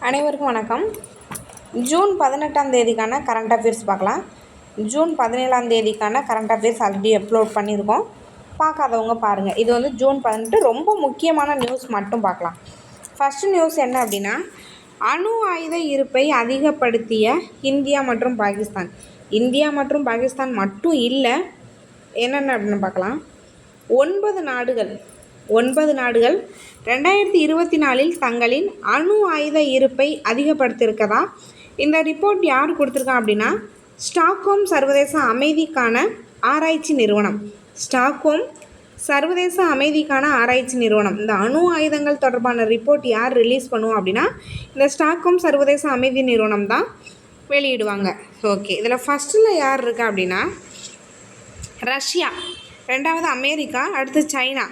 அனைவருக்கும் வணக்கம். ஜூன் 18ஆம் தேதிக்கான கரண்ட் அஃபேர்ஸ் பார்க்கலாம். ஜூன் 17ஆம் தேதிக்கான கரண்ட் அஃபேர்ஸ் ஆல்ரெடி அப்லோட் பண்ணியிருக்கோம். பார்க்காதவங்க பாருங்கள். இது வந்து ஜூன் 18 ரொம்ப முக்கியமான நியூஸ் மட்டும் பார்க்கலாம். ஃபஸ்ட்டு நியூஸ் என்ன அப்படின்னா, அணு ஆயுத இருப்பை அதிகப்படுத்திய இந்தியா மற்றும் பாகிஸ்தான். இந்தியா மற்றும் பாகிஸ்தான் மட்டும் இல்லை, என்னென்ன அப்படின்னு பார்க்கலாம். 9 நாடுகள் 2024 தங்களின் அணு ஆயுத இருப்பை அதிகப்படுத்தியிருக்கதா. இந்த ரிப்போர்ட் யார் கொடுத்துருக்கா அப்படின்னா, ஸ்டாக்ஹோம் சர்வதேச அமைதிக்கான ஆராய்ச்சி நிறுவனம். ஸ்டாக்ஹோம் சர்வதேச அமைதிக்கான ஆராய்ச்சி நிறுவனம். இந்த அணு ஆயுதங்கள் தொடர்பான ரிப்போர்ட் யார் ரிலீஸ் பண்ணுவோம் அப்படின்னா, இந்த ஸ்டாக்ஹோம் சர்வதேச அமைதி நிறுவனம் தான் வெளியிடுவாங்க. ஓகே, இதில் ஃபஸ்ட்டில் யார் இருக்கா அப்படின்னா, ரஷ்யா, ரெண்டாவது அமெரிக்கா, அடுத்து சைனா.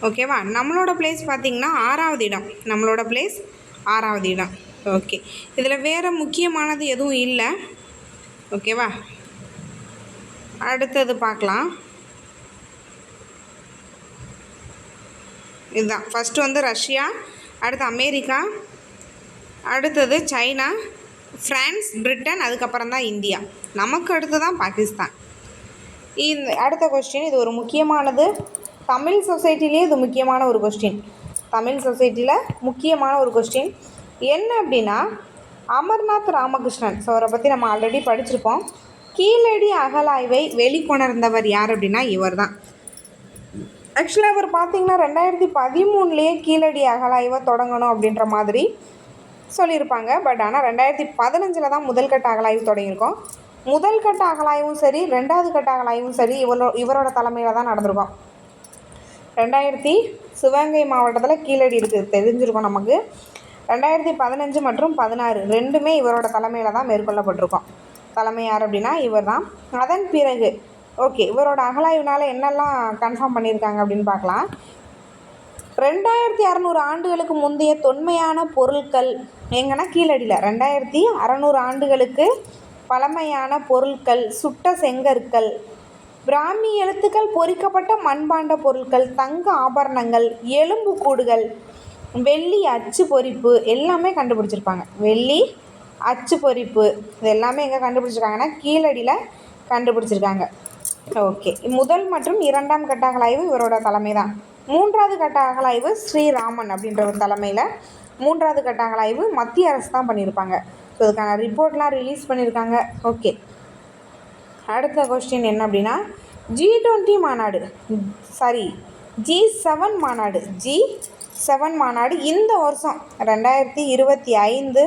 ஓகேவா, நம்மளோட பிளேஸ் பார்த்திங்கன்னா 6வது இடம். நம்மளோட பிளேஸ் 6வது இடம். ஓகே, இதில் வேறு முக்கியமானது எதுவும் இல்லை. ஓகேவா, அடுத்தது பார்க்கலாம். இதுதான் ஃபஸ்ட்டு வந்து ரஷ்யா, அடுத்து அமெரிக்கா, அடுத்தது சைனா, ஃப்ரான்ஸ், பிரிட்டன், அதுக்கப்புறம் தான் இந்தியா. நமக்கு அடுத்து தான் பாகிஸ்தான். இந்த அடுத்த கொஸ்டின், இது ஒரு முக்கியமானது. தமிழ் சொசைட்டிலே இது முக்கியமான ஒரு கொஸ்டின். தமிழ் சொசைட்டியில் முக்கியமான ஒரு கொஸ்டின் என்ன அப்படின்னா, அமர்நாத் ராமகிருஷ்ணன். ஸோ அவரை பற்றி நம்ம ஆல்ரெடி படிச்சிருப்போம். கீழடி அகழாய்வை வெளிக்கொணர்ந்தவர் யார் அப்படின்னா, இவர் தான். ஆக்சுவலாக அவர் பார்த்திங்கன்னா 2013 கீழடி அகழாய்வை தொடங்கணும் அப்படின்ற மாதிரி சொல்லியிருப்பாங்க. பட் ஆனால் 2015 தான் முதல் கட்ட அகழாய்வு தொடங்கியிருக்கோம். முதல் கட்ட அகழாய்வும் சரி, 2வது கட்ட அகழாய்வும் சரி இவரோட தலைமையில் தான் நடந்திருக்கோம். 2000 சிவகங்கை மாவட்டத்தில் கீழடி இருக்குது, தெரிஞ்சிருக்கோம் நமக்கு. 2015 மற்றும் 16 ரெண்டுமே இவரோட தலைமையில் தான் மேற்கொள்ளப்பட்டிருக்கோம். தலைமை யார் அப்படின்னா இவர் தான். அதன் பிறகு ஓகே, இவரோட அகழாய்வுனால என்னெல்லாம் கன்ஃபார்ம் பண்ணியிருக்காங்க அப்படின்னு பார்க்கலாம். 2600 ஆண்டுகளுக்கு முந்தைய தொன்மையான பொருட்கள் எங்கன்னா கீழடியில் 2600 ஆண்டுகளுக்கு பழமையான பொருட்கள், சுட்ட செங்கற்கள், பிராமி எழுத்துக்கள் பொறிக்கப்பட்ட மண்பாண்ட பொருட்கள், தங்க ஆபரணங்கள், எலும்பு கூடுகள், வெள்ளி அச்சு பொறிப்பு எல்லாமே கண்டுபிடிச்சிருப்பாங்க. வெள்ளி அச்சு பொறிப்பு இது எல்லாமே எங்கே கண்டுபிடிச்சிருக்காங்கன்னா கீழடியில் கண்டுபிடிச்சிருக்காங்க. ஓகே, முதல் மற்றும் 2ஆம் கட்ட அகழாய்வு இவரோட தலைமை தான். 3வது கட்ட அகழாய்வு ஸ்ரீராமன் அப்படின்ற ஒரு தலைமையில் 3வது கட்ட அகழாய்வு மத்திய அரசு தான் பண்ணியிருப்பாங்க. ஸோ அதுக்கான ரிப்போர்ட்லாம் ரிலீஸ் பண்ணியிருக்காங்க. ஓகே, அடுத்த கொஸ்டின் என்ன அப்படின்னா, G20 மாநாடு G7 மாநாடு G7 மாநாடு இந்த வருஷம் 2025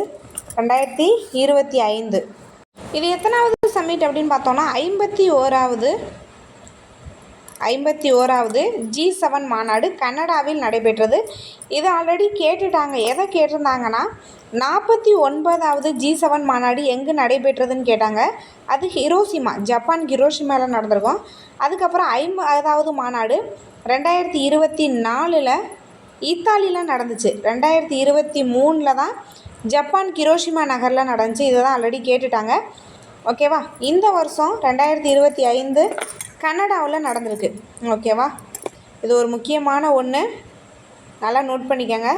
இது எத்தனாவது சம்மிட் அப்படின்னு பார்த்தோன்னா 51வது G7 மாநாடு கனடாவில் நடைபெற்றது. இது ஆல்ரெடி கேட்டுட்டாங்க. எதை கேட்டிருந்தாங்கன்னா, 49வது G7 மாநாடு எங்கே நடைபெற்றதுன்னு கேட்டாங்க. அது ஹிரோஷிமா, ஜப்பான் ஹிரோஷிமாவில் நடந்திருக்கும். அதுக்கப்புறம் 50வது மாநாடு 2024 இத்தாலியில் நடந்துச்சு. 2023 தான் ஜப்பான் ஹிரோஷிமா நகரில் நடந்துச்சு. இதை தான் ஆல்ரெடி கேட்டுட்டாங்க. ஓகேவா, இந்த வருஷம் 2025 கனடாவில் நடந்திருக்கு. ஓகேவா, இது ஒரு முக்கியமான ஒன்று, நல்லா நோட் பண்ணிக்கோங்க.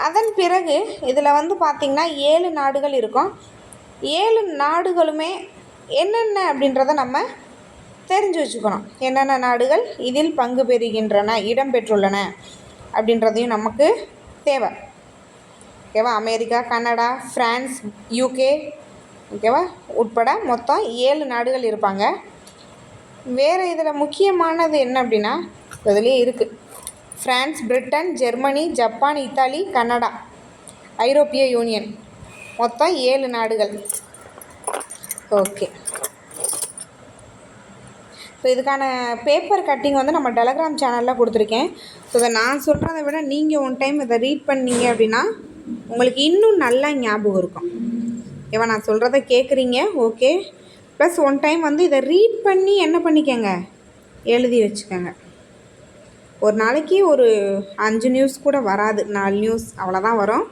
அதன் பிறகு இதில் வந்து பார்த்திங்கன்னா 7 நாடுகள் இருக்கும். 7 நாடுகளுமே என்னென்ன அப்படின்றத நம்ம தெரிஞ்சு வச்சுக்கணும். என்னென்ன நாடுகள் இதில் பங்கு பெறுகின்றன, இடம்பெற்றுள்ளன அப்படின்றதையும் நமக்கு தேவை. ஓகேவா, அமெரிக்கா, கனடா, ஃப்ரான்ஸ், யூகே, ஓகேவா உட்பட மொத்தம் 7 நாடுகள் இருப்பாங்க. வேறு இதில் முக்கியமானது என்ன அப்படின்னா, இதுலேயே இருக்குது. France, Britain, Germany, Japan, Italy, Canada, ஐரோப்பிய யூனியன், மொத்தம் 7 நாடுகள். ஓகே, ஸோ இதுக்கான பேப்பர் கட்டிங் வந்து நம்ம டெலகிராம் சேனலில் கொடுத்துருக்கேன். ஸோ இதை நான் சொல்கிறத விட நீங்கள் ஒன் டைம் இதை ரீட் பண்ணீங்க அப்படின்னா உங்களுக்கு இன்னும் நல்லா ஞாபகம் இருக்கும். ஏவா, நான் சொல்கிறத கேட்குறீங்க, ஓகே. ப்ளஸ் ஒன் டைம் வந்து இதை ரீட் பண்ணி என்ன பண்ணிக்கங்க, எழுதி வச்சுக்கோங்க. ஒரு நாளைக்கு ஒரு 5 நியூஸ் கூட வராது, 4 நியூஸ் அவ்வளோதான் வரும்.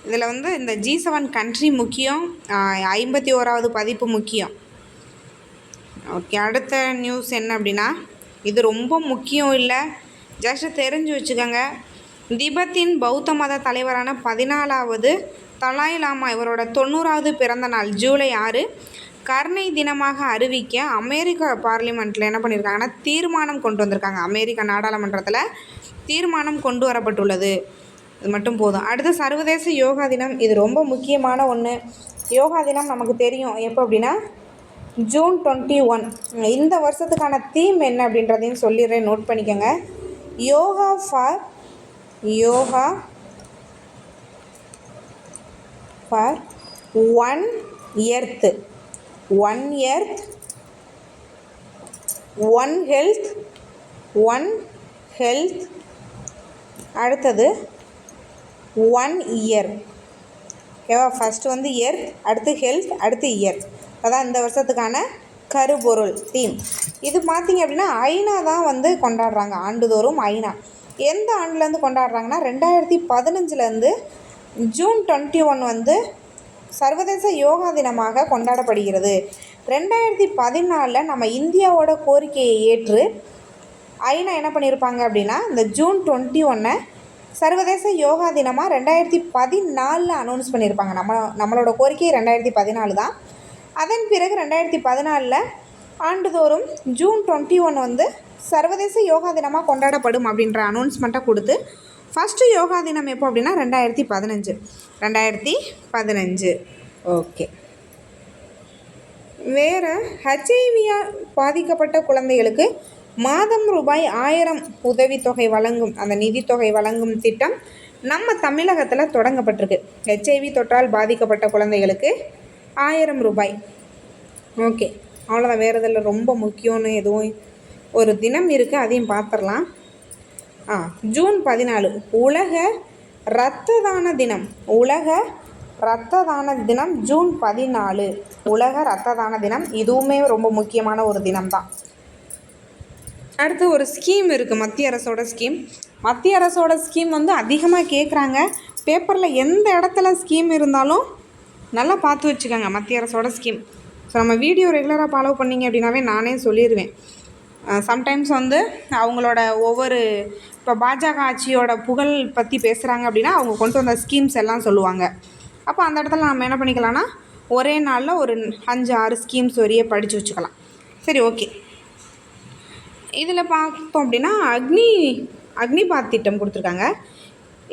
இதில் வந்து இந்த G7 கண்ட்ரி முக்கியம், 51வது பதிப்பு முக்கியம். ஓகே, அடுத்த நியூஸ் என்ன அப்படின்னா, இது ரொம்ப முக்கியம் இல்லை, ஜஸ்ட்டு தெரிஞ்சு வச்சுக்கோங்க. திபெத்தின் பௌத்த மத தலைவரான 14வது தலாய் லாமா இவரோட 90வது பிறந்த நாள் ஜூலை 6 கருணை தினமாக அறிவிக்க அமெரிக்க பார்லிமெண்ட்டில் என்ன பண்ணியிருக்காங்கன்னா தீர்மானம் கொண்டு வந்திருக்காங்க. அமெரிக்க நாடாளுமன்றத்தில் தீர்மானம் கொண்டு வரப்பட்டுள்ளது. இது மட்டும் போதும். அடுத்து சர்வதேச யோகா தினம். இது ரொம்ப முக்கியமான ஒன்று. யோகா தினம் நமக்கு தெரியும் எப்போ அப்படின்னா ஜூன் 21. இந்த வருஷத்துக்கான தீம் என்ன அப்படின்றதையும் சொல்லிடுறேன், நோட் பண்ணிக்கோங்க. Yoga for 1 earth, 1 earth, 1 health, 1 health, அடுத்தது 1 இயர். ஓகேவா? ஃபஸ்ட்டு வந்து எர்த், அடுத்து ஹெல்த், அடுத்து இயர். அதான் இந்த வருஷத்துக்கான கருப்பொருள் தீம். இது பார்த்திங்க அப்படின்னா ஐநா தான் வந்து கொண்டாடுறாங்க ஆண்டுதோறும். ஐநா எந்த ஆண்டுலேருந்து கொண்டாடுறாங்கன்னா 2015 ஜூன் 21 வந்து சர்வதேச யோகா தினமாக கொண்டாடப்படுகிறது. 2014 நம்ம இந்தியாவோட கோரிக்கையை ஏற்று ஐநா என்ன பண்ணியிருப்பாங்க அப்படின்னா இந்த ஜூன் 21 சர்வதேச யோகா தினமாக 2014 அனௌன்ஸ் பண்ணியிருப்பாங்க. நம்மளோட கோரிக்கை 2014 தான். அதன் பிறகு 2014 ஆண்டுதோறும் ஜூன் 21 வந்து சர்வதேச யோகா தினமாக கொண்டாடப்படும் அப்படின்ற அனௌன்ஸ்மெண்ட்டை கொடுத்து ஃபஸ்ட்டு யோகா தினம் எப்போ அப்படின்னா 2015. ஓகே. வேறு ஹெச்ஐவியால் பாதிக்கப்பட்ட குழந்தைகளுக்கு மாதம் ரூபாய் 1000 உதவித்தொகை வழங்கும் அந்த நிதித்தொகை வழங்கும் திட்டம் நம்ம தமிழகத்தில் தொடங்கப்பட்டிருக்கு. ஹெச்ஐவி தொற்றால் பாதிக்கப்பட்ட குழந்தைகளுக்கு 1000 ரூபாய். ஓகே, அவ்வளோதான். வேறு இதில் ரொம்ப முக்கியம்னு எதுவும் ஒரு தினம் இருக்குது, அதையும் பார்த்துடலாம். ஜூன் 14 உலக இரத்த தான தினம். உலக இரத்த தான தினம் ஜூன் 14 உலக இரத்த தான தினம். இதுவுமே ரொம்ப முக்கியமான ஒரு தினம் தான். அடுத்து ஒரு ஸ்கீம் இருக்குது, மத்திய அரசோட ஸ்கீம். மத்திய அரசோட ஸ்கீம் வந்து அதிகமாக கேட்குறாங்க. பேப்பரில் எந்த இடத்துல ஸ்கீம் இருந்தாலும் நல்லா பார்த்து வச்சுக்கோங்க, மத்திய அரசோட ஸ்கீம். ஸோ நம்ம வீடியோ ரெகுலராக ஃபாலோ பண்ணிங்க அப்படின்னாவே நானே சொல்லிடுவேன். சம்டைம்ஸ் வந்து அவங்களோட ஒவ்வொரு இப்போ பாஜக ஆட்சியோட புகழ் பற்றி பேசுகிறாங்க அப்படின்னா அவங்க கொண்டு வந்த ஸ்கீம்ஸ் எல்லாம் சொல்லுவாங்க. அப்போ அந்த இடத்துல நம்ம என்ன பண்ணிக்கலாம்னா ஒரே நாளில் ஒரு 5-6 ஸ்கீம்ஸ் வரையே படித்து வச்சுக்கலாம். சரி, ஓகே. இதில் பார்த்தோம் அப்படின்னா அக்னிபாத் திட்டம் கொடுத்துருக்காங்க.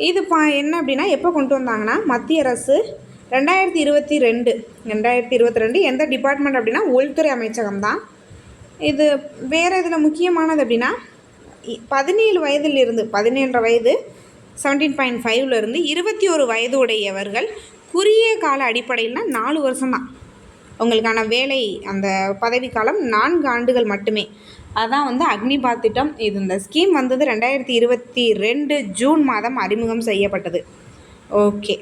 இது என்ன அப்படின்னா எப்போ கொண்டு வந்தாங்கன்னா மத்திய அரசு 2022 எந்த டிபார்ட்மெண்ட் அப்படின்னா உள்துறை அமைச்சகம் தான். இது வேறு இதில் முக்கியமானது அப்படின்னா 17 வயதிலிருந்து 17 வயது 17.5லேருந்து 21 வயது உடையவர்கள் குறுகிய கால அடிப்படையில்னா 4 வருஷம்தான் உங்களுக்கான வேலை. அந்த பதவிக்காலம் 4 ஆண்டுகள் மட்டுமே. அதான் வந்து அக்னிபாத் திட்டம். இது இந்த ஸ்கீம் வந்தது 2022 ஜூன் மாதம் அறிமுகம் செய்யப்பட்டது. ஓகே.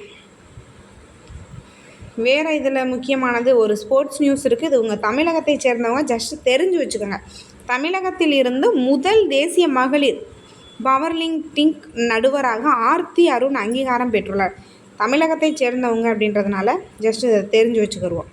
வேறு இதில் முக்கியமானது ஒரு ஸ்போர்ட்ஸ் நியூஸ் இருக்குது. இது உங்கள் தமிழகத்தை சேர்ந்தவங்க ஜஸ்ட் தெரிஞ்சு வச்சுக்கோங்க. தமிழகத்தில் இருந்து முதல் தேசிய மகளிர் பவர்லிஃப்டிங் நடுவராக ஆர்த்தி அருண் அங்கீகாரம் பெற்றுள்ளார். தமிழகத்தை சேர்ந்தவங்க அப்படின்றதுனால ஜஸ்ட் இதை தெரிஞ்சு வச்சுக்கிடுவோம்.